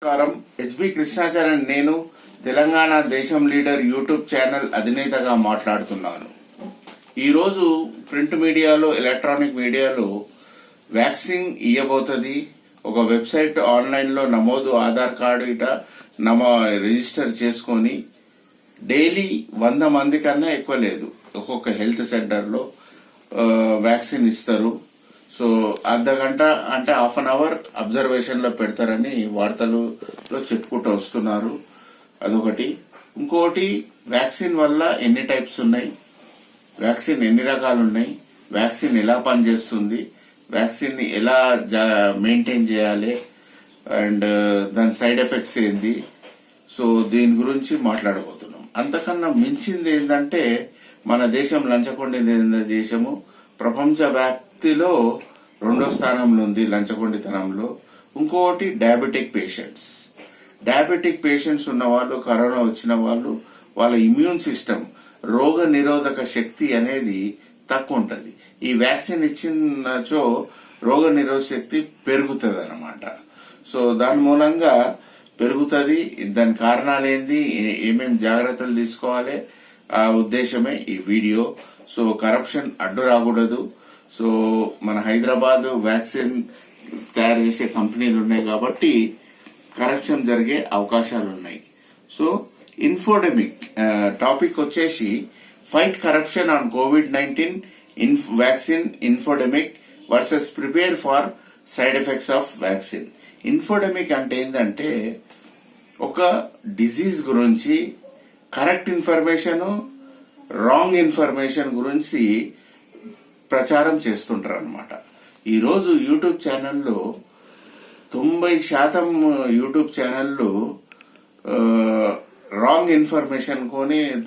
నమస్కారం. హెచ్బి కృష్ణాచరణ్. నేను తెలంగాణ దేశం లీడర్ యూట్యూబ్ ఛానల్ అధినేతగా మాట్లాడుతున్నాను. ఈరోజు ప్రింట్ మీడియాలో, ఎలక్ట్రానిక్ మీడియాలో వ్యాక్సిన్ ఇవ్వబోతుంది. ఒక వెబ్సైట్ ఆన్లైన్లో నమోదు, ఆధార్ కార్డు ఇట రిజిస్టర్ చేసుకొని డైలీ 100 మంది కన్నా ఎక్కువ లేదు ఒక్కొక్క హెల్త్ సెంటర్లో వ్యాక్సిన్ ఇస్తారు. సో అర్ధగంట అంటే హాఫ్ అన్ అవర్ అబ్జర్వేషన్ లో పెడతారని వార్తలలో చెప్పుకుంటూ వస్తున్నారు. అదొకటి. ఇంకోటి, వ్యాక్సిన్ వల్ల ఎన్ని టైప్స్ ఉన్నాయి, వ్యాక్సిన్ ఎన్ని రకాలు ఉన్నాయి, వ్యాక్సిన్ ఎలా పనిచేస్తుంది, వ్యాక్సిన్ ని ఎలా మెయింటైన్ చేయాలి, అండ్ దాని సైడ్ ఎఫెక్ట్స్ ఏంది. సో దీని గురించి మాట్లాడబోతున్నాం. అంతకన్నా మించింది ఏంటంటే, మన దేశం లంచగొండి దేశము. ప్రపంచ వ్యాప్తిలో 2వ స్థానంలో ఉంది లంచగొండితనంలో. ఇంకోటి, డయాబెటిక్ పేషెంట్స్ ఉన్న వాళ్ళు, కరోనా వచ్చిన వాళ్ళు, వాళ్ళ ఇమ్యూన్ సిస్టమ్, రోగ నిరోధక శక్తి అనేది తక్కువ ఉంటుంది. ఈ వ్యాక్సిన్ ఇచ్చినచో రోగ నిరోధక శక్తి పెరుగుతుంది అన్నమాట. సో దాని మూలంగా పెరుగుతుంది. దాని కారణాలు ఏంది, ఏమేమి జాగ్రత్తలు తీసుకోవాలి, ఆ ఉద్దేశమే ఈ వీడియో. సో కరప్షన్ అడ్డు రాకూడదు. సో మన హైదరాబాద్ వ్యాక్సిన్ తయారు చేసే కంపెనీలు ఉన్నాయి కాబట్టి కరప్షన్ జరిగే అవకాశాలు ఉన్నాయి. సో ఇన్ఫోడెమిక్ టాపిక్ వచ్చేసి fight corruption on COVID-19 vaccine infodemic versus prepare for side effects of vaccine. Infodemic అంటే ఏంటంటే, ఒక డిజీజ్ గురించి కరెక్ట్ ఇన్ఫర్మేషన్, రాంగ్ ఇన్ఫర్మేషన్ గురించి ప్రచారం చేస్తుంటారు అనమాట. ఈరోజు యూట్యూబ్ ఛానల్లో 90% యూట్యూబ్ ఛానళ్ళు రాంగ్ ఇన్ఫర్మేషన్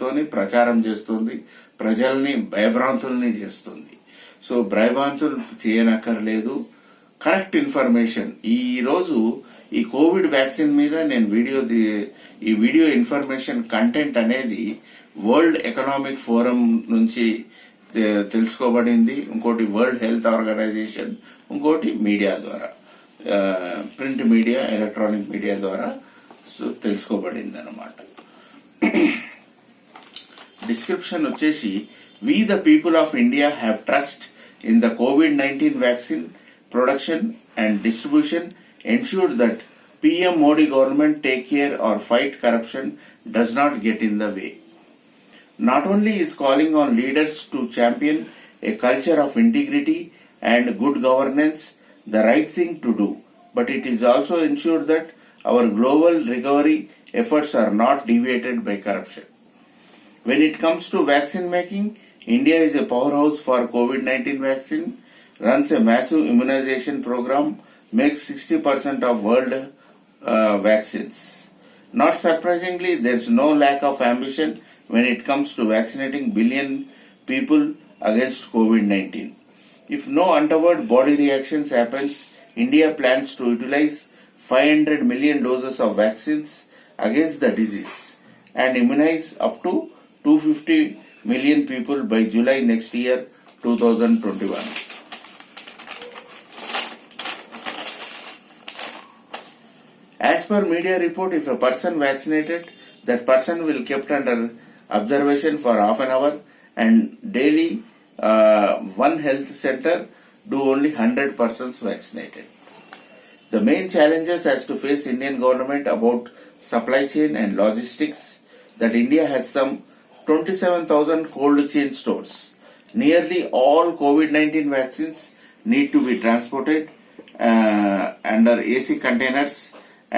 తోని ప్రచారం చేస్తుంది, ప్రజల్ని భయభ్రాంతుల్ని చేస్తుంది. సో భయభ్రాంతులు చేయనక్కర్లేదు, కరెక్ట్ ఇన్ఫర్మేషన్. ఈరోజు ఈ కోవిడ్ వ్యాక్సిన్ మీద నేను ఈ వీడియో ఇన్ఫర్మేషన్ కంటెంట్ అనేది వరల్డ్ ఎకనామిక్ ఫోరం నుంచి తెలుసుకోబడింది. ఇంకోటి వరల్డ్ హెల్త్ ఆర్గనైజేషన్, ఇంకోటి మీడియా ద్వారా, ప్రింట్ మీడియా, ఎలక్ట్రానిక్ మీడియా ద్వారా తెలుసుకోబడింది అనమాట. డిస్క్రిప్షన్ వచ్చేసి, we the people of India have trust in the COVID-19 vaccine production and distribution, ensure that PM Modi government take care or fight corruption does not get in the way. Not only is calling on leaders to champion a culture of integrity and good governance the right thing to do, but it is also ensure that our global recovery efforts are not deviated by corruption. When it comes to vaccine making, India is a powerhouse for COVID-19 vaccine, runs a massive immunization program, makes 60% of world vaccines. Not surprisingly, there is no lack of ambition when it comes to vaccinating billion people against COVID-19. If no untoward body reactions happens, India plans to utilize 500 million doses of vaccines against the disease and immunize up to 250 million people by July next year, 2021. As per media report, if a person vaccinated, that person will kept under observation for half an hour, and daily one health center do only 100 persons vaccinated. The main challenges as to face Indian government about supply chain and logistics, that India has some 27,000 cold chain stores. Nearly all COVID-19 vaccines need to be transported under AC containers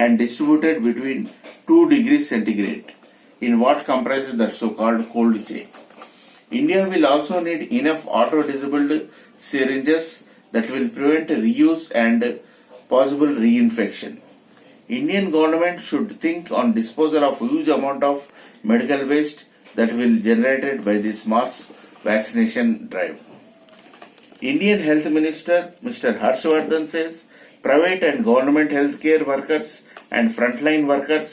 and distributed between 2 degrees centigrade in what comprises the so-called cold chain. India will also need enough auto-disabled syringes that will prevent reuse and possible reinfection. Indian government should think on disposal of huge amount of medical waste that will generated by this mass vaccination drive. Indian Health Minister Mr. Harshvardhan says private and government healthcare workers and frontline workers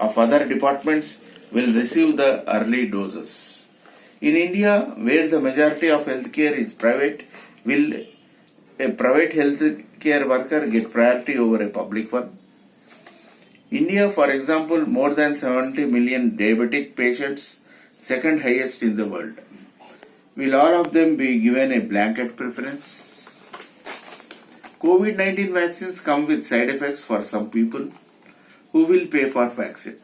of other departments will receive the early doses. In India, where the majority of healthcare is private, will a private healthcare worker get priority over a public one? India, for example, more than 70 million diabetic patients, second highest in the world. Will all of them be given a blanket preference? COVID-19 vaccines come with side effects for some people. Who will pay for vaccine?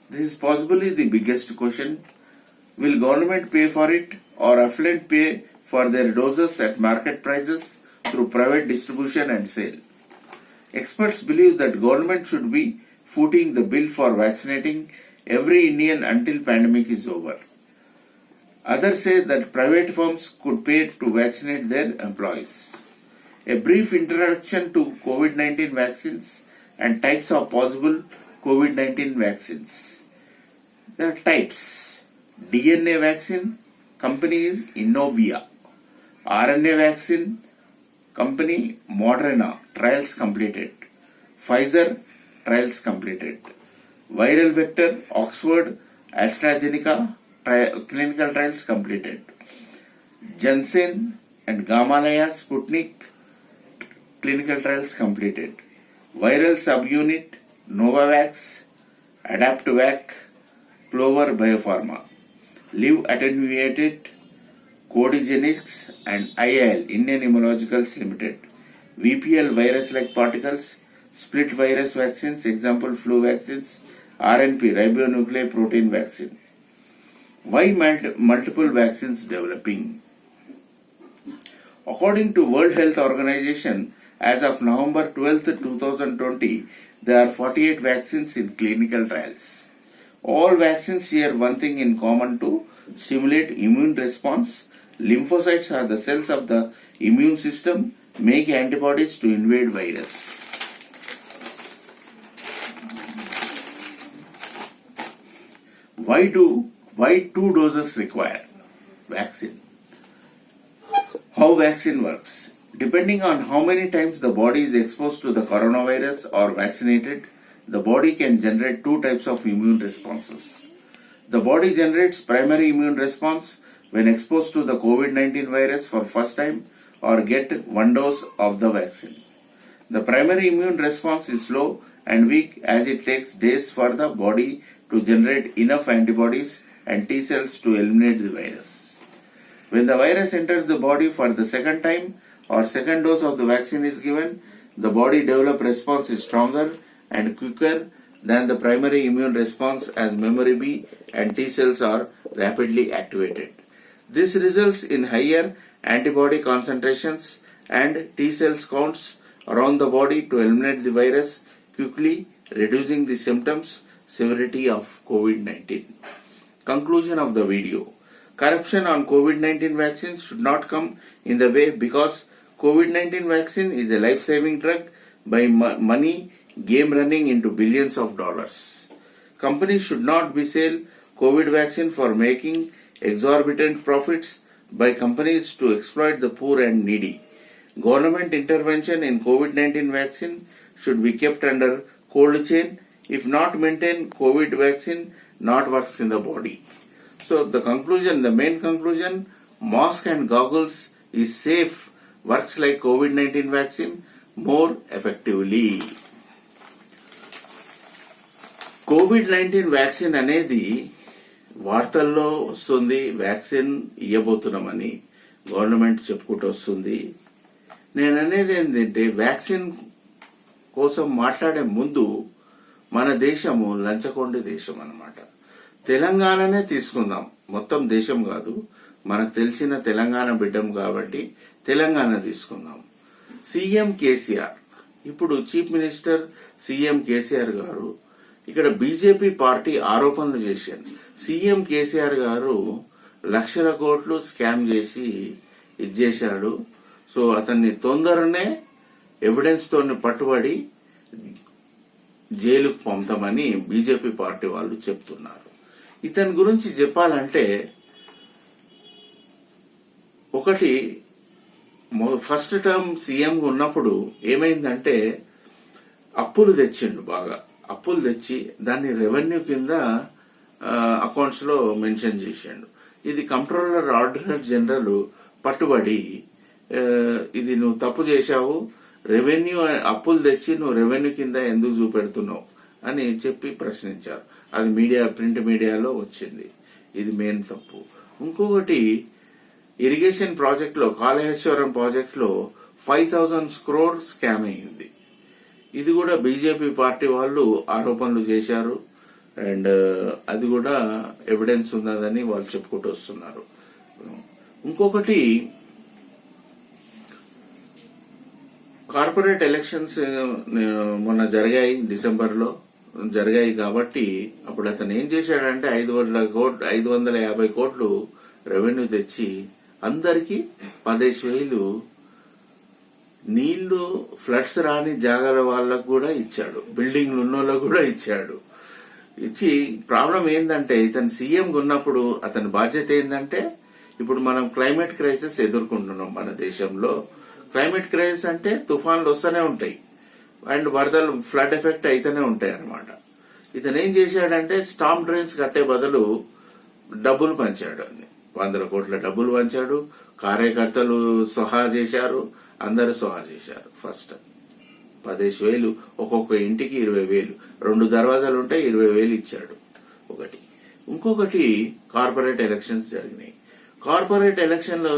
This is possibly the biggest question. Will government pay for it or affluent pay for their doses at market prices through private distribution and sale? Experts believe that government should be footing the bill for vaccinating every Indian until pandemic is over. Others say that private firms could pay to vaccinate their employees. A brief introduction to COVID-19 vaccines and types of possible COVID-19 vaccines. There are types. DNA vaccine, company is Innovia. RNA vaccine, company Moderna, trials completed. Pfizer, trials completed. Viral vector, Oxford, AstraZeneca, clinical trials completed. Janssen and Gamaleya Sputnik, clinical trials completed. Viral subunit, Novavax, Adaptavac, Clover Biopharma. Live attenuated, Codigenics and IIL, Indian Immunologicals Limited. VPL virus-like particles, split virus vaccines, example flu vaccines, RNP, ribonucleic protein vaccine. Why multiple vaccines developing? According to World Health Organization, as of November 12, 2020, there are 48 vaccines in clinical trials. All vaccines share one thing in common: to stimulate immune response. Lymphocytes are the cells of the immune system, make antibodies to invade virus. Why 2 doses required? Vaccine. How vaccine works? Depending on how many times the body is exposed to the coronavirus or vaccinated, the body can generate 2 types of immune responses. The body generates primary immune response when exposed to the COVID-19 virus for first time or get 1 dose of the vaccine. The primary immune response is slow and weak as it takes days for the body to generate enough antibodies and T cells to eliminate the virus. When the virus enters the body for the second time or second dose of the vaccine is given, the body developed response is stronger and quicker than the primary immune response as memory B and T cells are rapidly activated. This results in higher antibody concentrations and T cells counts around the body to eliminate the virus quickly, reducing the symptoms severity of COVID-19. Conclusion of the video. Corruption on COVID-19 vaccines should not come in the way because COVID-19 vaccine is a life-saving drug by money game running into billions of dollars. Companies should not be sell COVID vaccine for making exorbitant profits by companies to exploit the poor and needy. Government intervention in COVID-19 vaccine should be kept under cold chain. If not maintained, COVID vaccine not works in the body. So the conclusion, the main conclusion, mask and goggles is safe, works like COVID-19 vaccine more effectively. COVID-19 vaccine అనేది వార్తల్లో వస్తుంది, vaccine ఇవ్వబోతున్నామని government చెప్పుకుంటూ వస్తుంది. నేను అనేది ఏంటంటే vaccine కోసం మాట్లాడే ముందు మన దేశము లంచకొండి దేశం అన్నమాట. తెలంగాణనే తీసుకుందాం, మొత్తం దేశం కాదు, మనకు తెలిసిన తెలంగాణ బిడ్డం కాబట్టి తెలంగాణ తీసుకుందాం. సీఎం కేసీఆర్, ఇప్పుడు చీఫ్ మినిస్టర్ సీఎం కేసీఆర్ గారు ఇక్కడ బీజేపీ పార్టీ ఆరోపణలు చేశారు. సీఎం కేసీఆర్ గారు లక్షల కోట్లు స్కామ్ చేసి ఇచ్చేశాడు. సో అతన్ని తొందరనే ఎవిడెన్స్ తోని పట్టుబడి జైలుకు పంపుతామని బీజేపీ పార్టీ వాళ్ళు చెప్తున్నారు. ఇతని గురించి చెప్పాలంటే ఒకటి, ఫస్ట్ టర్మ్ సీఎం ఉన్నప్పుడు ఏమైందంటే అప్పులు తెచ్చిండు, బాగా అప్పులు తెచ్చి దాన్ని రెవెన్యూ కింద అకౌంట్స్ లో మెన్షన్ చేశాడు. ఇది కంట్రోలర్ ఆడిటర్ జనరల్ పట్టుబడి ఇది నువ్వు తప్పు చేశావు, రెవెన్యూ అప్పులు తెచ్చి నువ్వు రెవెన్యూ కింద ఎందుకు చూపెడుతున్నావు అని చెప్పి ప్రశ్నించారు. అది ప్రింట్ మీడియాలో వచ్చింది. ఇది మెయిన్ తప్పు. ఇంకొకటి, ఇరిగేషన్ ప్రాజెక్ట్ లో, కాళేశ్వరం ప్రాజెక్ట్ లో 5,000 crore స్కామ్ అయింది. ఇది కూడా బీజేపీ పార్టీ వాళ్ళు ఆరోపణలు చేశారు. అండ్ అది కూడా ఎవిడెన్స్ ఉన్నదని వాళ్ళు చెప్పుకుంటూ వస్తున్నారు. ఇంకొకటి, కార్పొరేట్ ఎలక్షన్స్ మొన్న జరిగాయి, డిసెంబర్లో జరిగాయి. కాబట్టి అప్పుడు అతను ఏం చేశాడంటే 550 కోట్లు రెవెన్యూ తెచ్చి అందరికీ 15,000 నీళ్లు ఫ్లడ్స్ రాని జాగాల వాళ్ళకు కూడా ఇచ్చాడు, బిల్డింగ్లు ఉన్నోళ్ళకు కూడా ఇచ్చాడు. ఇచ్చి ప్రాబ్లం ఏంటంటే, ఇతను సీఎం ఉన్నప్పుడు అతని బాధ్యత ఏంటంటే, ఇప్పుడు మనం క్లైమేట్ క్రైసిస్ ఎదుర్కొంటున్నాం మన దేశంలో. క్లైమేట్ క్రైసిస్ అంటే తుఫాన్లు వస్తూనే ఉంటాయి అండ్ వరదలు, ఫ్లడ్ ఎఫెక్ట్ అయితేనే ఉంటాయి అన్నమాట. ఇతను ఏం చేశాడంటే, స్టామ్ డ్రైన్స్ కట్టే బదులు డబ్బులు పంచాడు. 100 కోట్ల డబ్బులు పంచాడు. కార్యకర్తలు సహా చేశారు, అందరూ సహా చేశారు. ఫస్ట్ 15,000, ఒక్కొక్క ఇంటికి 20,000, 2 దర్వాజాలు ఉంటే 20,000 ఇచ్చాడు ఒకటి. ఇంకొకటి, కార్పొరేట్ ఎలక్షన్స్ జరిగినాయి. కార్పొరేట్ ఎలక్షన్ లో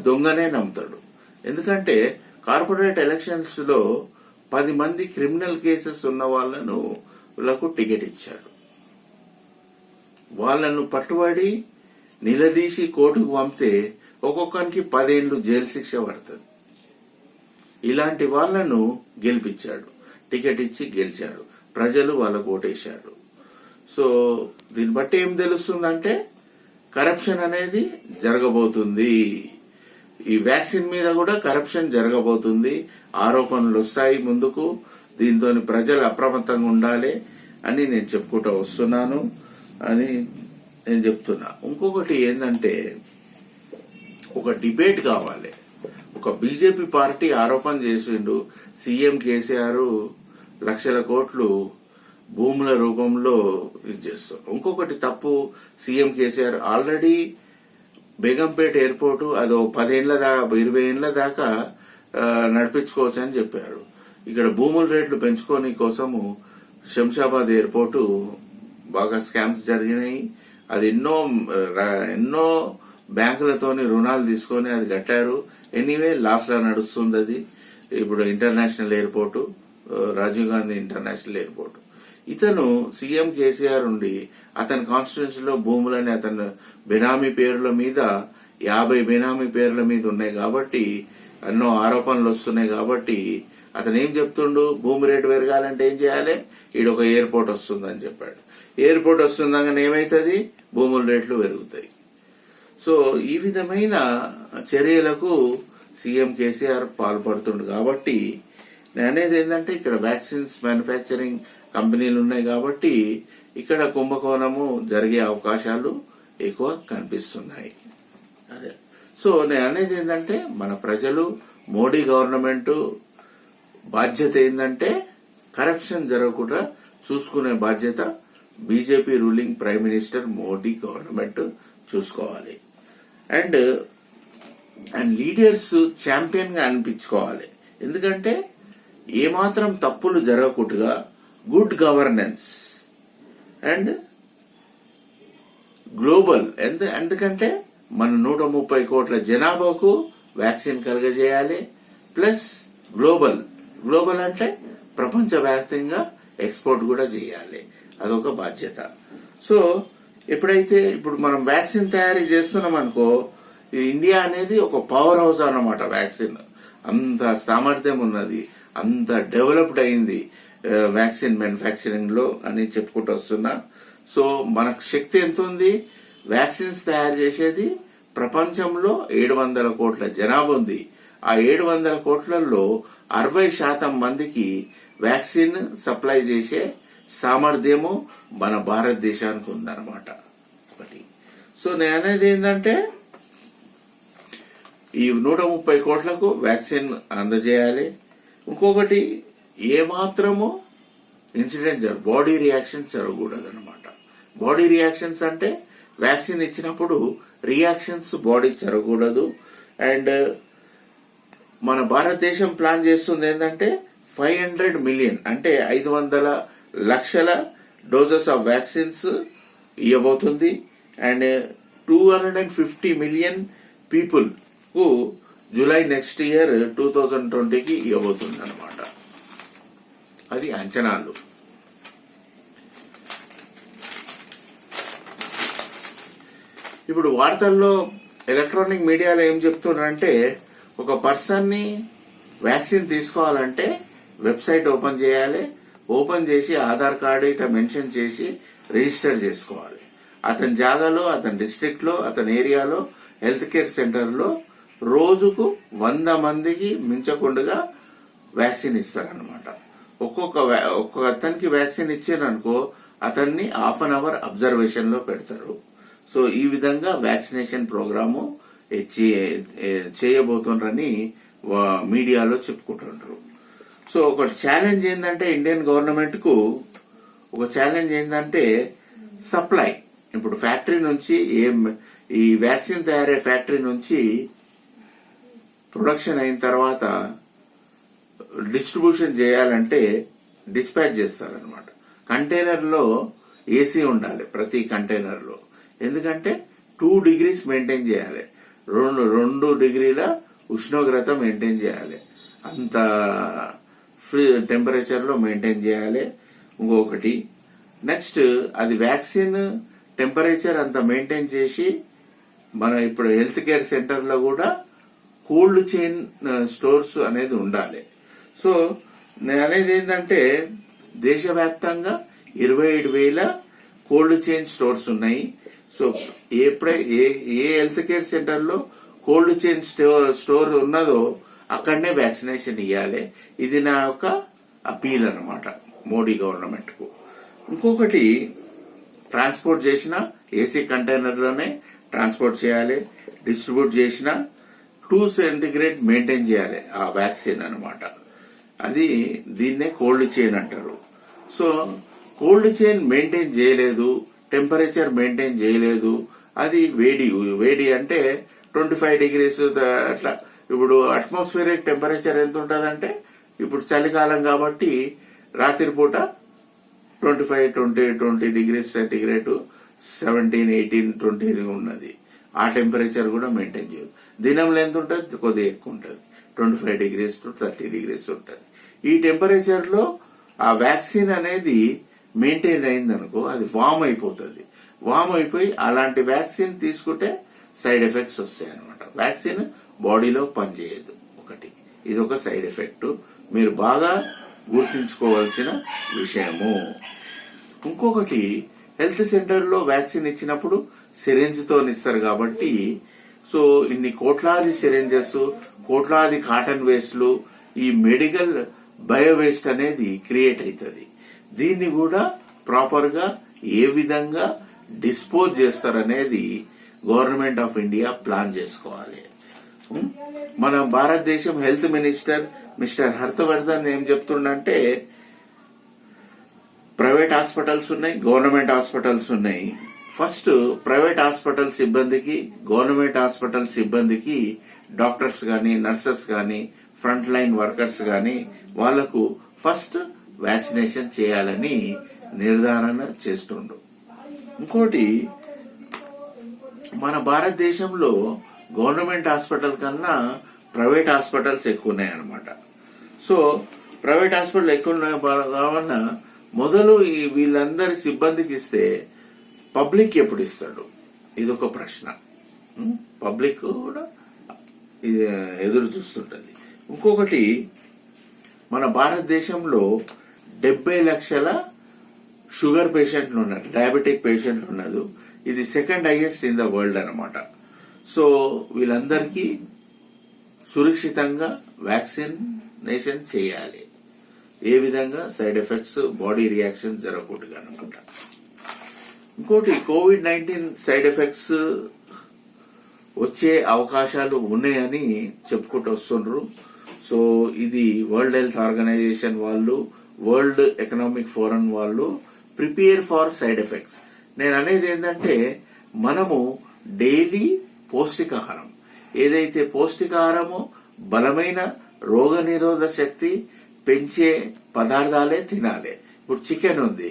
దొంగనే నమ్ముతాడు. ఎందుకంటే కార్పొరేట్ ఎలక్షన్స్ లో 10 మంది క్రిమినల్ కేసెస్ ఉన్న వాళ్ళకు టికెట్ ఇచ్చాడు. వాళ్ళను పట్టుబడి నిలదీసి కోర్టుకు పంపితే ఒక్కొక్కరికి 10 ఏళ్లు జైలు శిక్ష పడుతుంది. ఇలాంటి వాళ్లను గెలిపించాడు, టికెట్ ఇచ్చి గెలిచాడు, ప్రజలు వాళ్ళకు ఓటేశారు. సో దీన్ని బట్టి ఏం తెలుస్తుందంటే, కరప్షన్ అనేది జరగబోతుంది. ఈ వ్యాక్సిన్ మీద కూడా కరప్షన్ జరగబోతుంది. ఆరోపణలు వస్తాయి ముందుకు. దీంతో ప్రజలు అప్రమత్తంగా ఉండాలి అని నేను చెప్పుకుంటూ వస్తున్నాను అని నేను చెప్తున్నా. ఇంకొకటి ఏంటంటే, ఒక డిబేట్ కావాలి. ఒక బీజేపీ పార్టీ ఆరోపణ చేసిండు, సీఎం కేసీఆర్ లక్షల కోట్లు భూముల రూపంలో చేస్తారు. ఇంకొకటి తప్పు, CM KCR already Begumpet airport అదో 20 ఏళ్ల దాకా నడిపించుకోవచ్చు అని చెప్పారు. ఇక్కడ భూముల రేట్లు పెంచుకోని కోసము శంషాబాద్ ఎయిర్పోర్టు బాగా స్కామ్స్ జరిగినాయి. అది ఎన్నో బ్యాంకులతోని రుణాలు తీసుకొని అది కట్టారు. ఎనీవే లాస్ లా నడుస్తుంది అది. ఇప్పుడు international airport, Rajiv Gandhi international airport. ఇతను సీఎం కేసీఆర్ ఉండి అతని కాన్స్టిట్యూన్సీలో భూములని అతను బెనామీ పేర్ల మీద 50 బెనామీ పేర్ల మీద ఉన్నాయి కాబట్టి, ఎన్నో ఆరోపణలు వస్తున్నాయి కాబట్టి అతను ఏం చెప్తుండు, భూమి రేటు పెరగాలంటే ఏం చేయాలి, ఈడొక ఎయిర్పోర్ట్ వస్తుందని చెప్పాడు. ఎయిర్పోర్ట్ వస్తుండగానే ఏమైతుంది, భూముల రేట్లు పెరుగుతాయి. సో ఈ విధమైన చర్యలకు సీఎం కేసీఆర్ పాల్పడుతుండు. కాబట్టి నేను అనేది ఏంటంటే, ఇక్కడ వ్యాక్సిన్స్ మ్యానుఫ్యాక్చరింగ్ కంపెనీలు ఉన్నాయి కాబట్టి ఇక్కడ కుంభకోణము జరిగే అవకాశాలు ఎక్కువ కనిపిస్తున్నాయి. అదే. సో నేను అనేది ఏంటంటే, మన ప్రజలు, మోడీ గవర్నమెంట్ బాధ్యత ఏంటంటే, కరప్షన్ జరగకుండా చూసుకునే బాధ్యత BJP ruling prime minister Modi government చూసుకోవాలి. అండ్ లీడర్స్ ఛాంపియన్ గా అనిపించుకోవాలి. ఎందుకంటే ఏమాత్రం తప్పులు జరగకుండా గుడ్ గవర్నెన్స్ అండ్ గ్లోబల్, ఎందుకంటే మన 130 కోట్ల జనాభాకు వ్యాక్సిన్ కలుగజేయాలి. ప్లస్ గ్లోబల్ అంటే ప్రపంచవ్యాప్తంగా ఎక్స్పోర్ట్ కూడా చేయాలి. అదొక బాధ్యత. సో ఇప్పుడు మనం వ్యాక్సిన్ తయారీ చేస్తున్నాం అనుకో, ఇండియా అనేది ఒక పవర్ హౌస్ అన్నమాట. వ్యాక్సిన్ అంత సామర్థ్యం ఉన్నది, అంత డెవలప్డ్ అయింది వ్యాక్సిన్ మ్యానుఫ్యాక్చరింగ్ లో అని చెప్పుకుంటూ వస్తున్నా. సో మనకు శక్తి ఎంత ఉంది, వ్యాక్సిన్స్ తయారు చేసేది ప్రపంచంలో 700 కోట్ల జనాభా ఉంది. ఆ 700 కోట్లలో 60% మందికి వ్యాక్సిన్ సప్లై చేసే సామర్థ్యము మన భారతదేశానికి ఉందన్నమాట ఒకటి. సో నేను అనేది ఏంటంటే, ఈ 130 కోట్లకు వ్యాక్సిన్ అందజేయాలి. ఇంకొకటి, ఏమాత్రము ఇన్సిడెంట్ బాడీ రియాక్షన్స్ జరగకూడదు అనమాట. బాడీ రియాక్షన్స్ అంటే వ్యాక్సిన్ ఇచ్చినప్పుడు రియాక్షన్స్ బాడీ జరగకూడదు. అండ్ మన భారతదేశం ప్లాన్ చేస్తుంది ఏంటంటే 500 మిలియన్ అంటే 500 లక్షల డోసెస్ ఆఫ్ వ్యాక్సిన్స్ ఇవ్వబోతుంది. అండ్ 250 మిలియన్ పీపుల్ కు జూలై నెక్స్ట్ ఇయర్ 2020కి ఇవ్వబోతుంది అనమాట. అది అంచనాలు. ఇప్పుడు వార్తల్లో ఎలక్ట్రానిక్ మీడియాలో ఏం చెప్తున్నారంటే, ఒక పర్సన్ ని వ్యాక్సిన్ తీసుకోవాలంటే వెబ్సైట్ ఓపెన్ చేయాలి, ఓపెన్ చేసి ఆధార్ కార్డు ఇట్లా మెన్షన్ చేసి రిజిస్టర్ చేసుకోవాలి. అతని జాగాలో, అతని డిస్ట్రిక్ట్ లో, అతని ఏరియాలో హెల్త్ కేర్ సెంటర్ లో రోజుకు 100 మందికి మించకుండా వ్యాక్సిన్ ఇస్తారనమాట. ఒక్కొక్క అతనికి వ్యాక్సిన్ ఇచ్చారనుకో అతన్ని హాఫ్ అన్ అవర్ అబ్జర్వేషన్ లో పెడతారు. సో ఈ విధంగా వ్యాక్సినేషన్ ప్రోగ్రాము చేయబోతుండ్రని మీడియాలో చెప్పుకుంటుండ్రు. సో ఒక ఛాలెంజ్ ఏంటంటే ఇండియన్ గవర్నమెంట్ కు ఒక ఛాలెంజ్ ఏంటంటే సప్లై. ఇప్పుడు ఫ్యాక్టరీ నుంచి ఈ వ్యాక్సిన్ తయారయ్యే ఫ్యాక్టరీ నుంచి ప్రొడక్షన్ అయిన తర్వాత డిస్ట్రిబ్యూషన్ చేయాలంటే డిస్పాచ్ చేస్తారనమాట. కంటైనర్ లో ఏసీ ఉండాలి ప్రతి కంటైనర్ లో. ఎందుకంటే 2 degrees మెయింటైన్ చేయాలి, 2 degrees ఉష్ణోగ్రత మెయింటైన్ చేయాలి, అంత ఫ్రీ టెంపరేచర్ లో మెయింటైన్ చేయాలి. ఇంకొకటి నెక్స్ట్ అది వ్యాక్సిన్ టెంపరేచర్ అంత మెయింటైన్ చేసి మన ఇప్పుడు హెల్త్ కేర్ సెంటర్ లో కూడా కోల్డ్ చైన్ స్టోర్స్ అనేది ఉండాలి. సో నేను అనేది ఏంటంటే దేశవ్యాప్తంగా 27,000 కోల్డ్ చైన్ స్టోర్స్ ఉన్నాయి. సో ఏ హెల్త్ కేర్ సెంటర్ లో కోల్డ్ చైన్ స్టోర్ ఉన్నదో అక్కడనే వ్యాక్సినేషన్ ఇవ్వాలి. ఇది నా యొక్క అపీల్ అన్నమాట మోడీ గవర్నమెంట్ కు. ఇంకొకటి ట్రాన్స్పోర్ట్ చేసిన ఏసీ కంటైనర్ లోనే ట్రాన్స్పోర్ట్ చేయాలి. డిస్ట్రిబ్యూట్ చేసిన 2 సెంటిగ్రేడ్ మెయింటైన్ చేయాలి ఆ వ్యాక్సిన్ అన్నమాట. అది దీన్నే కోల్డ్ చైన్ అంటారు. సో కోల్డ్ చైన్ మెయింటైన్ చేయలేదు, టెంపరేచర్ మెయింటైన్ చేయలేదు, అది వేడి అంటే 25 degrees అట్లా. ఇప్పుడు అట్మాస్ఫియరిక్ టెంపరేచర్ ఎంత ఉంటుందంటే ఇప్పుడు చలికాలం కాబట్టి రాత్రిపూట 20 degrees సెంటిగ్రేడ్ 17, 18, 20 ఉన్నది. ఆ టెంపరేచర్ కూడా మెయింటైన్ చేయదు. దినంలో ఎంత ఉంటుంది, కొద్దిగా ఎక్కువ ఉంటుంది, 25 degrees to 30 degrees ఉంటుంది. ఈ టెంపరేచర్ లో ఆ వ్యాక్సిన్ అనేది మెయింటైన్ అయిందనుకో అది వామ్ అయిపోతుంది. వామ్ అయిపోయి అలాంటి వ్యాక్సిన్ తీసుకుంటే సైడ్ ఎఫెక్ట్స్ వస్తాయి అనమాట. వ్యాక్సిన్ బాడీలో పనిచేయదు. ఒకటి ఇది ఒక సైడ్ ఎఫెక్ట్ మీరు బాగా గుర్తుంచుకోవాల్సిన విషయము. ఇంకొకటి హెల్త్ సెంటర్ లో వ్యాక్సిన్ ఇచ్చినప్పుడు సిరింజ్ తో ఇస్తారు కాబట్టి సో ఇన్ని కోట్లాది సిరింజెస్, కోట్లాది కాటన్ వేస్ట్లు, ఈ మెడికల్ బయో వేస్ట్ అనేది క్రియేట్ అవుతుంది. దీన్ని కూడా ప్రాపర్ గా ఏ విధంగా డిస్పోజ్ చేస్తారనేది గవర్నమెంట్ ఆఫ్ ఇండియా ప్లాన్ చేసుకోవాలి. మన భారతదేశం హెల్త్ మినిస్టర్ మిస్టర్ హర్షవర్ధన్ ఏం చెప్తుండంటే ప్రైవేట్ హాస్పిటల్స్ ఉన్నాయి, గవర్నమెంట్ హాస్పిటల్స్ ఉన్నాయి. ఫస్ట్ ప్రైవేట్ హాస్పిటల్ సిబ్బందికి, గవర్నమెంట్ హాస్పిటల్ సిబ్బందికి డాక్టర్స్ గాని, నర్సెస్ గాని, ఫ్రంట్ లైన్ వర్కర్స్ గాని వాళ్లకు ఫస్ట్ వ్యాక్సినేషన్ చేయాలని నిర్ధారణ చేస్తుండు. ఇంకోటి మన భారతదేశంలో గవర్నమెంట్ హాస్పిటల్ కన్నా ప్రైవేట్ హాస్పిటల్స్ ఎక్కువ ఉన్నాయన్నమాట. సో ప్రైవేట్ హాస్పిటల్ ఎక్కువ ఉన్నాయి కావున మొదలు వీళ్ళందరి సిబ్బందికి ఇస్తే పబ్లిక్ ఎప్పుడు ఇస్తాడు, ఇదొక ప్రశ్న. పబ్లిక్ కూడా ఎదురు చూస్తుంటది. ఇంకొకటి మన భారతదేశంలో 70 లక్షల షుగర్ పేషెంట్లు ఉన్నారు, డయాబెటిక్ పేషెంట్లు ఉన్నారు. ఇది second highest in the world అనమాట. సో వీళ్ళందరికీ సురక్షితంగా వ్యాక్సినేషన్ చేయాలి. ఏ విధంగా సైడ్ ఎఫెక్ట్స్, బాడీ రియాక్షన్ జరగకూడదు అనమాట. ఇంకోటి COVID-19 సైడ్ ఎఫెక్ట్స్ వచ్చే అవకాశాలు ఉన్నాయని చెప్పుకుంటూ వస్తుండ్రు. సో ఇది వరల్డ్ హెల్త్ ఆర్గనైజేషన్ వాళ్ళు, వరల్డ్ ఎకనామిక్ ఫోరం వాళ్ళు ప్రిపేర్ ఫార్ సైడ్ ఎఫెక్ట్స్. నేను అనేది ఏంటంటే మనము డైలీ పౌష్టికాహారం, ఏదైతే పౌష్టికాహారమో బలమైన రోగ నిరోధక శక్తి పెంచే పదార్థాలే తినాలి. ఇప్పుడు చికెన్ ఉంది,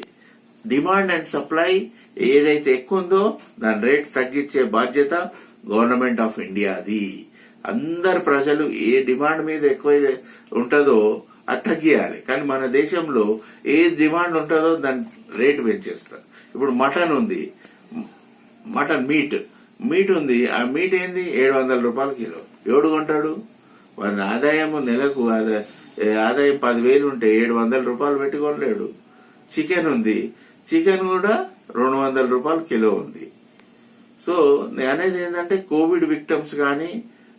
డిమాండ్ అండ్ సప్లై ఏదైతే ఎక్కువ ఉందో దాని రేట్ తగ్గించే బాధ్యత గవర్నమెంట్ ఆఫ్ ఇండియాది. అందరు ప్రజలు ఏ డిమాండ్ మీద ఎక్కువ ఉంటుందో అది తగ్గియాలి. కానీ మన దేశంలో ఏ డిమాండ్ ఉంటుందో దాని రేటు పెంచేస్తారు. ఇప్పుడు మటన్ ఉంది, మటన్ మీట్ ఉంది, ఆ మీట్ ఏంది 700 రూపాయలు కిలో. ఎవడు కొంటాడు? వారి ఆదాయం నెలకు ఆదాయం 10,000 ఉంటే 700 రూపాయలు పెట్టుకోలేడు. చికెన్ ఉంది, చికెన్ కూడా 200 రూపాయలు కిలో ఉంది. సో నేను అనేది ఏంటంటే కోవిడ్ విక్టమ్స్ కానీ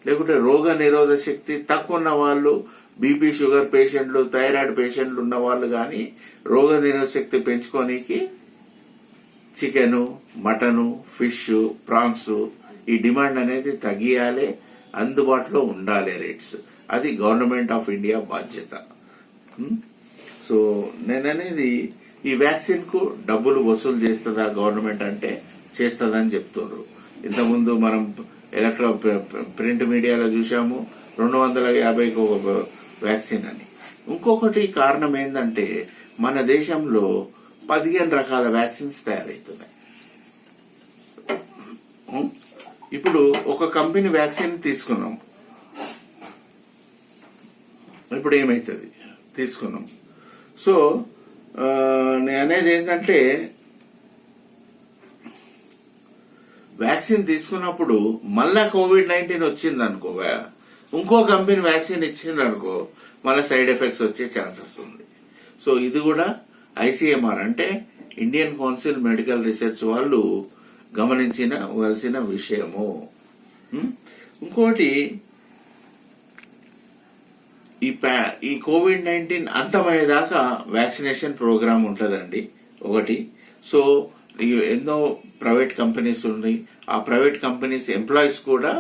లేకుంటే రోగ నిరోధక శక్తి తక్కువ ఉన్న వాళ్ళు, బీపీ షుగర్ పేషెంట్లు, థైరాయిడ్ పేషెంట్లు ఉన్న వాళ్ళు కానీ రోగ నిరోధక శక్తి పెంచుకోనికి చికెను, మటను, ఫిష్, ప్రాన్స్ ఈ డిమాండ్ అనేది తగ్గియాలి, అందుబాటులో ఉండాలి రేట్స్. అది గవర్నమెంట్ ఆఫ్ ఇండియా బాధ్యత. సో నేననేది ఈ వ్యాక్సిన్ కు డబ్బులు వసూలు చేస్తుందా గవర్నమెంట్ అంటే చేస్తుందని చెప్తున్నారు. ఇంతకుముందు మనం ప్రింట్ మీడియాలో చూసాము 250కి ఒక వ్యాక్సిన్ అని. ఇంకొకటి కారణం ఏంటంటే మన దేశంలో 15 రకాల వ్యాక్సిన్స్ తయారవుతున్నాయి. ఇప్పుడు ఒక కంపెనీ వ్యాక్సిన్ తీసుకున్నాం, ఇప్పుడు ఏమైతుంది తీసుకున్నాం. సో నేను అనేది ఏంటంటే వ్యాక్సిన్ తీసుకున్నప్పుడు మళ్ళా COVID-19 వచ్చింది అనుకో, ఇంకో కంపెనీ వ్యాక్సిన్ ఇచ్చింది అనుకో, మళ్ళీ సైడ్ ఎఫెక్ట్స్ వచ్చే ఛాన్సెస్ ఉంది. సో ఇది కూడా ICMR అంటే ఇండియన్ కౌన్సిల్ మెడికల్ రీసెర్చ్ వాళ్ళు గమనించవలసిన విషయము. ఇంకోటి ఈ COVID-19 అంతమయ్యేదాకా వ్యాక్సినేషన్ ప్రోగ్రామ్ ఉంటుందండి ఒకటి. సో ఎన్నో ప్రైవేట్ కంపెనీస్ ఉన్నాయి, ఆ ప్రైవేట్ కంపెనీస్ ఎంప్లాయీస్ కూడా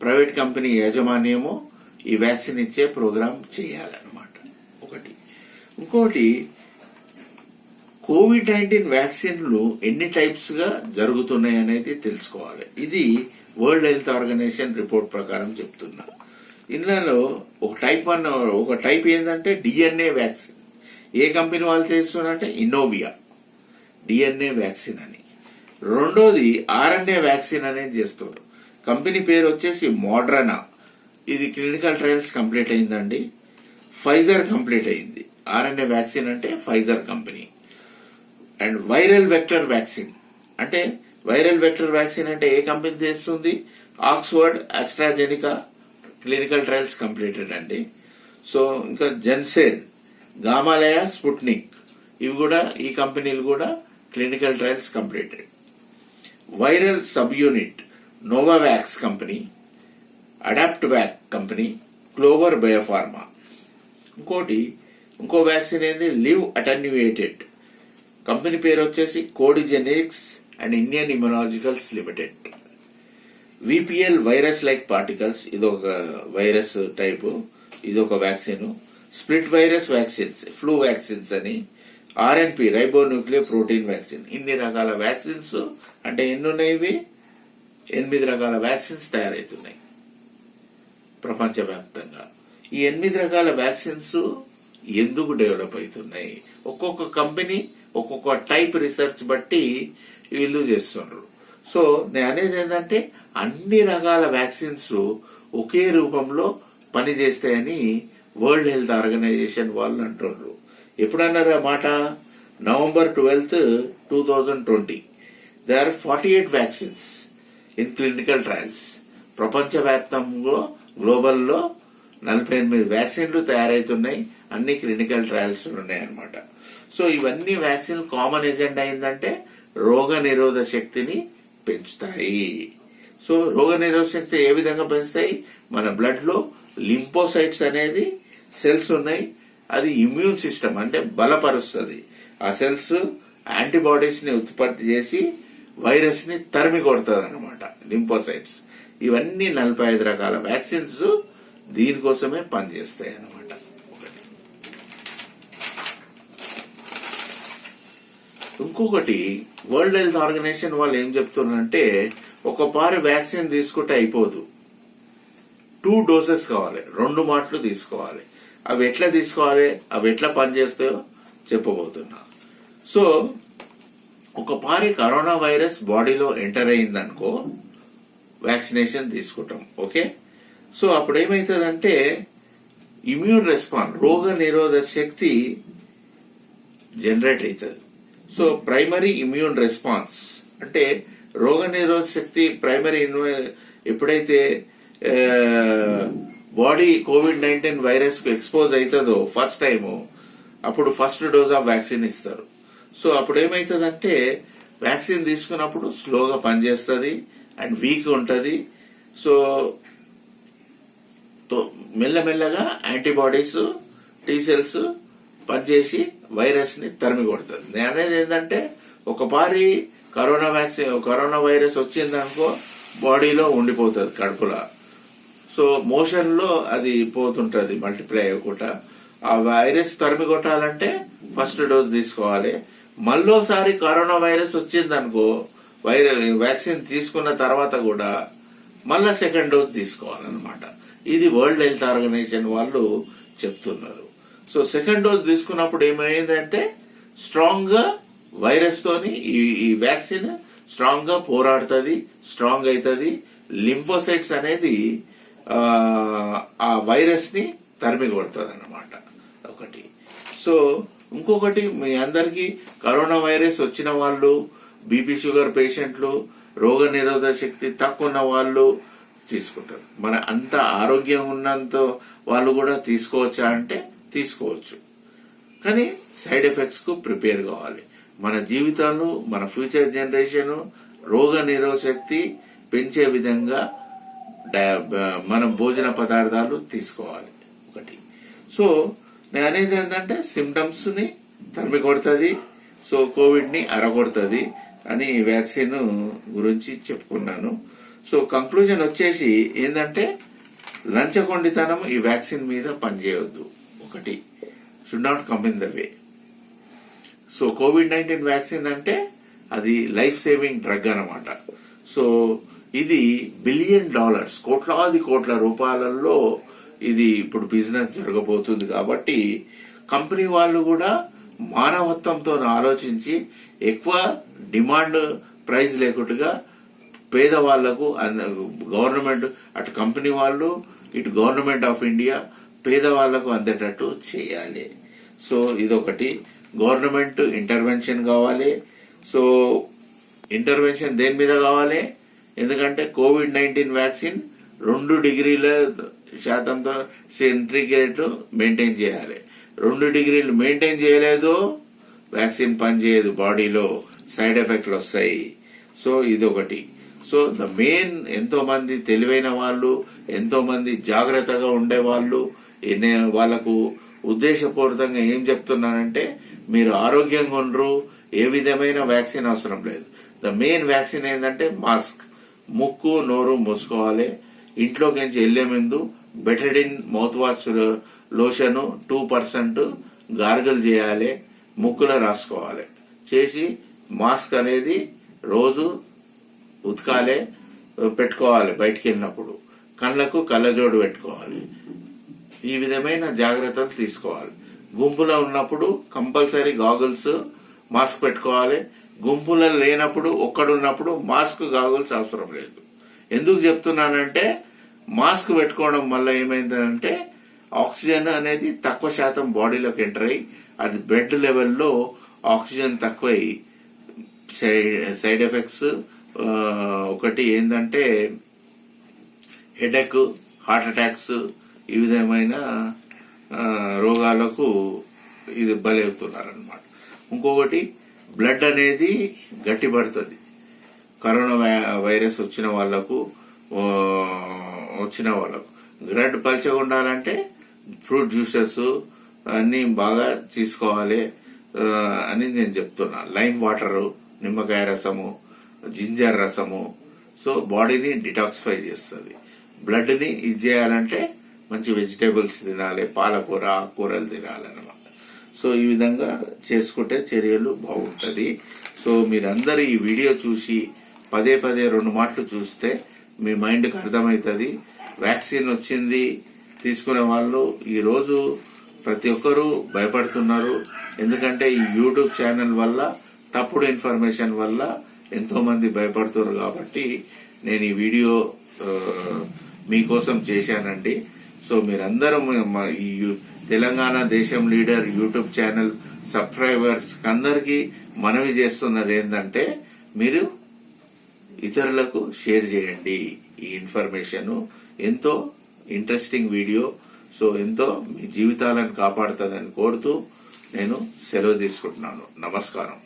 ప్రైవేట్ కంపెనీ యాజమాన్యము ఈ వ్యాక్సిన్ ఇచ్చే ప్రోగ్రామ్ చేయాలన్నమాట ఒకటి. ఇంకోటి COVID-19 వ్యాక్సిన్లు ఎన్ని టైప్స్ గా జరుగుతున్నాయి అనేది తెలుసుకోవాలి. ఇది వరల్డ్ హెల్త్ ఆర్గనైజేషన్ రిపోర్ట్ ప్రకారం చెప్తున్నా. ఇందులో ఒక టైప్ 1, ఒక టైప్ ఏంటంటే DNA వ్యాక్సిన్. ఏ కంపెనీ వాళ్ళు చేస్తున్నారంటే ఇన్నోవియా DNA వ్యాక్సిన్ అని. రెండోది RNA వ్యాక్సిన్ అనేది చేస్తారు. కంపెనీ పేరు వచ్చేసి మోడర్నా. ఇది క్లినికల్ ట్రయల్స్ కంప్లీట్ అయిందండి. ఫైజర్ కంప్లీట్ అయింది. RNA వ్యాక్సిన్ అంటే Pfizer company. And viral vector vaccine అంటే ఏ కంపెనీ చేస్తుంది? Oxford AstraZeneca clinical trials completed అండి. సో ఇంకా జెన్సెన్, గామాలయ, స్పుట్నిక్ ఇవి కూడా ఈ కంపెనీలు కూడా clinical trials completed. Viral sub unit Novavax company, AdaptVac company, Clover Biopharma. ఇంకో వ్యాక్సిన్ ఏంది లివ్ అటెన్యూయేటెడ్. కంపెనీ పేరు వచ్చేసి Codagenix and Indian Immunologicals limited. VPL virus like particles ఇదొక వైరస్ టైపు, ఇదొక వ్యాక్సిన్. Split virus vaccines, flu vaccines అని. RNP ribonuclear protein vaccine. ఇన్ని రకాల వ్యాక్సిన్స్ అంటే ఎన్ని ఉన్నాయి? 8 రకాల వ్యాక్సిన్స్ తయారవుతున్నాయి ప్రపంచవ్యాప్తంగా. ఈ 8 రకాల వ్యాక్సిన్స్ ఎందుకు డెవలప్ అవుతున్నాయి? ఒక్కొక్క కంపెనీ ఒక్కొక్క టైప్ రీసెర్చ్ బట్టి వీళ్ళు చేస్తున్నారు. సో నేను అనేది ఏంటంటే అన్ని రకాల వ్యాక్సిన్స్ ఒకే రూపంలో పనిచేస్తాయని వరల్డ్ హెల్త్ ఆర్గనైజేషన్ వాళ్ళు అంటున్నారు. ఎప్పుడన్నారు ఆ మాట? November 12th, 2020. There are 48 vaccines in clinical trials. ప్రపంచవ్యాప్తంలో గ్లోబల్లో 48 వ్యాక్సిన్లు తయారవుతున్నాయి, అన్ని క్లినికల్ ట్రయల్స్ ఉన్నాయన్నమాట. సో ఇవన్నీ వ్యాక్సిన్ కామన్ ఎజెండా ఏంటంటే రోగ నిరోధక శక్తిని పెంచుతాయి. సో రోగ నిరోధక శక్తి ఏ విధంగా పెంచుతాయి? మన బ్లడ్ లో లింపోసైట్స్ అనేది సెల్స్ ఉన్నాయి, అది ఇమ్యూన్ సిస్టమ్ అంటే బలపరుస్తుంది. ఆ సెల్స్ యాంటీబాడీస్ ని ఉత్పత్తి చేసి వైరస్ ని తరిమి కొడుతుంది అనమాట, లింపోసైట్స్. ఇవన్నీ 45 రకాల వ్యాక్సిన్స్ దీనికోసమే పనిచేస్తాయి అనమాట. ఇంకొకటి వరల్డ్ హెల్త్ ఆర్గనైజేషన్ వాళ్ళు ఏం చెప్తున్నారంటే ఒక పారి వ్యాక్సిన్ తీసుకుంటే అయిపోదు, 2 డోసెస్ కావాలి, 2 మాటలు తీసుకోవాలి. అవి ఎట్లా తీసుకోవాలి, అవి ఎట్లా పనిచేస్తాయో చెప్పబోతున్నా. సో ఒక పారి కరోనా వైరస్ బాడీలో ఎంటర్ అయిందనుకో వ్యాక్సినేషన్ తీసుకుంటాం. ఓకే, సో అప్పుడు ఏమవుతుందంటే ఇమ్యూన్ రెస్పాన్స్, రోగ నిరోధక శక్తి జనరేట్ అవుతుంది. సో ప్రైమరీ ఇమ్యూన్ రెస్పాన్స్ అంటే రోగ నిరోధక శక్తి ప్రైమరీ ఎప్పుడైతే బాడీ COVID-19 వైరస్ కు ఎక్స్పోజ్ అవుతుందో ఫస్ట్ టైము, అప్పుడు ఫస్ట్ డోస్ ఆఫ్ వ్యాక్సిన్ ఇస్తారు. సో అప్పుడు ఏమవుతుందంటే వ్యాక్సిన్ తీసుకున్నప్పుడు స్లోగా పనిచేస్తుంది అండ్ వీక్ ఉంటుంది. సో మెల్లమెల్లగా యాంటీబాడీస్, టీ సెల్స్ పనిచేసి వైరస్ ని తరిమి కొడుతుంది. నేను అనేది ఏంటంటే ఒక పారి కరోనా వైరస్ వచ్చిందనుకో బాడీలో ఉండిపోతుంది కడుపులో. సో మోషన్ లో అది పోతుంటది మల్టిప్లై అవ్వకుండా. ఆ వైరస్ తరిమి కొట్టాలంటే ఫస్ట్ డోస్ తీసుకోవాలి. మళ్ళోసారి కరోనా వైరస్ వచ్చిందనుకో వ్యాక్సిన్ తీసుకున్న తర్వాత కూడా మళ్ళా సెకండ్ డోస్ తీసుకోవాలన్నమాట. ఇది వరల్డ్ హెల్త్ ఆర్గనైజేషన్ వాళ్ళు చెప్తున్నారు. సో సెకండ్ డోస్ తీసుకున్నప్పుడు ఏమైందంటే స్ట్రాంగ్ గా వైరస్ తోని ఈ వ్యాక్సిన్ స్ట్రాంగ్ గా పోరాడుతుంది, స్ట్రాంగ్ అవుతుంది. లింఫోసైట్స్ అనేది ఆ వైరస్ ని తరిమి కొడుతుంది అన్నమాట ఒకటి. సో ఇంకొకటి, మీ అందరికీ కరోనా వైరస్ వచ్చిన వాళ్ళు, బీపీ షుగర్ పేషెంట్లు, రోగ నిరోధక శక్తి తక్కువ ఉన్న వాళ్ళు తీసుకుంటారు. మన అంత ఆరోగ్యం ఉన్నంత వాళ్ళు కూడా తీసుకోవచ్చా అంటే తీసుకోవచ్చు, కానీ సైడ్ ఎఫెక్ట్స్ కు ప్రిపేర్ కావాలి. మన జీవితాలు, మన ఫ్యూచర్ జనరేషన్ రోగ నిరోధక శక్తి పెంచే విధంగా మనం భోజన పదార్థాలు తీసుకోవాలి ఒకటి. సో నేను అనేది ఏంటంటే సిమ్టమ్స్ ని తరిమి కొడుతుంది, సో కోవిడ్ ని అరగొడుతుంది అని వ్యాక్సిన్ గురించి చెప్పుకున్నాను. సో కంక్లూజన్ వచ్చేసి ఏంటంటే లంచగొండితనం ఈ వ్యాక్సిన్ మీద పనిచేయొద్దు ఒకటి. Should not come in the way. So COVID-19 vaccine అంటే అది లైఫ్ సేవింగ్ డ్రగ్ అన్నమాట. సో ఇది $1 బిలియన్, కోట్లాది కోట్ల రూపాయలలో ఇది ఇప్పుడు బిజినెస్ జరగబోతుంది. కాబట్టి కంపెనీ వాళ్ళు కూడా మానవత్వంతో ఆలోచించి ఎక్కువ డిమాండ్ ప్రైస్ లేకుండా పేదవాళ్లకు, గవర్నమెంట్ అటు కంపెనీ వాళ్ళు ఇటు గవర్నమెంట్ ఆఫ్ ఇండియా పేదవాళ్లకు అందేటట్టు చేయాలి. సో ఇదొకటి. గవర్నమెంట్ ఇంటర్వెన్షన్ కావాలి. సో ఇంటర్వెన్షన్ దేని మీద కావాలి? ఎందుకంటే COVID-19 వ్యాక్సిన్ 2 డిగ్రీల శాతంతో సెంట్రిగ్రేడ్ మెయింటైన్ చేయాలి. 2 డిగ్రీలు మెయింటైన్ చేయలేదు, వ్యాక్సిన్ పనిచేయదు, బాడీలో సైడ్ ఎఫెక్ట్లు వస్తాయి. సో ఇదొకటి. సో ద మెయిన్, ఎంతో మంది తెలివైన వాళ్ళు, ఎంతో మంది జాగ్రత్తగా ఉండే వాళ్ళు, వాళ్లకు ఉద్దేశపూర్వకంగా ఏం చెప్తున్నానంటే మీరు ఆరోగ్యంగా ఉండరు, ఏ విధమైన వ్యాక్సిన్ అవసరం లేదు. ద మెయిన్ వ్యాక్సిన్ ఏంటంటే మాస్క్, ముక్కు నోరు మూసుకోవాలి. ఇంట్లోకి నుంచి వెళ్లే ముందు బెటడిన్ మౌత్ వాష్ లోషన్ 2% గార్గల్ చేయాలి, ముక్కులో రాసుకోవాలి. చేసి మాస్క్ అనేది రోజు ఉతకాలి, పెట్టుకోవాలి. బయటికి వెళ్ళినప్పుడు కళ్ళకు కళ్ళజోడు పెట్టుకోవాలి. ఈ విధమైన జాగ్రత్తలు తీసుకోవాలి. గుంపులో ఉన్నప్పుడు కంపల్సరీ గాగుల్స్, మాస్క్ పెట్టుకోవాలి. గుంపులో లేనప్పుడు, ఒక్కడున్నప్పుడు మాస్క్, గాగుల్స్ అవసరం లేదు. ఎందుకు చెప్తున్నానంటే మాస్క్ పెట్టుకోవడం వల్ల ఏమైందంటే ఆక్సిజన్ అనేది తక్కువ శాతం బాడీలోకి ఎంటర్ అయ్యి అది బ్లడ్ లెవెల్లో ఆక్సిజన్ తక్కువై సైడ్ ఎఫెక్ట్స్ ఒకటి ఏంటంటే హెడేక్, హార్ట్ అటాక్స్, ఈ విధమైన రోగాలకు ఇది బలవుతున్నారనమాట. ఇంకొకటి బ్లడ్ అనేది గట్టిపడుతుంది. కరోనా వైరస్ వచ్చిన వాళ్లకు బ్లడ్ పల్చగా ఉండాలంటే ఫ్రూట్ జ్యూసెస్ అన్ని బాగా తీసుకోవాలి అని నేను చెప్తున్నా. లైమ్ వాటరు, నిమ్మకాయ రసము, జింజర్ రసము. సో బాడీని డిటాక్సిఫై చేస్తుంది. బ్లడ్ ని ఇది చేయాలంటే మంచి వెజిటేబుల్స్ తినాలి, పాలకూర, ఆకుకూరలు తినాలన్నమాట. సో ఈ విధంగా చేసుకుంటే చర్యలు బాగుంటది. సో మీరందరూ ఈ వీడియో చూసి పదే 2 మాటలు చూస్తే మీ మైండ్కి అర్థమవుతుంది. వ్యాక్సిన్ వచ్చింది తీసుకునే వాళ్ళు ఈ రోజు ప్రతి ఒక్కరూ భయపడుతున్నారు. ఎందుకంటే ఈ యూట్యూబ్ ఛానల్ వల్ల తప్పుడు ఇన్ఫర్మేషన్ వల్ల ఎంతో మంది భయపడుతున్నారు కాబట్టి నేను ఈ వీడియో మీకోసం చేశానండి. సో మీరందరూ ఈ తెలంగాణ దేశం లీడర్ యూట్యూబ్ ఛానల్ సబ్స్క్రైబర్స్ అందరికీ మనవి చేస్తున్నది ఏంటంటే మీరు ఇతరులకు షేర్ చేయండి. ఈ ఇన్ఫర్మేషన్ ఎంతో ఇంట్రెస్టింగ్ వీడియో, సో ఎంతో మీ జీవితాలను కాపాడుతుందని కోరుతూ నేను సెలవు తీసుకుంటున్నాను. నమస్కారం.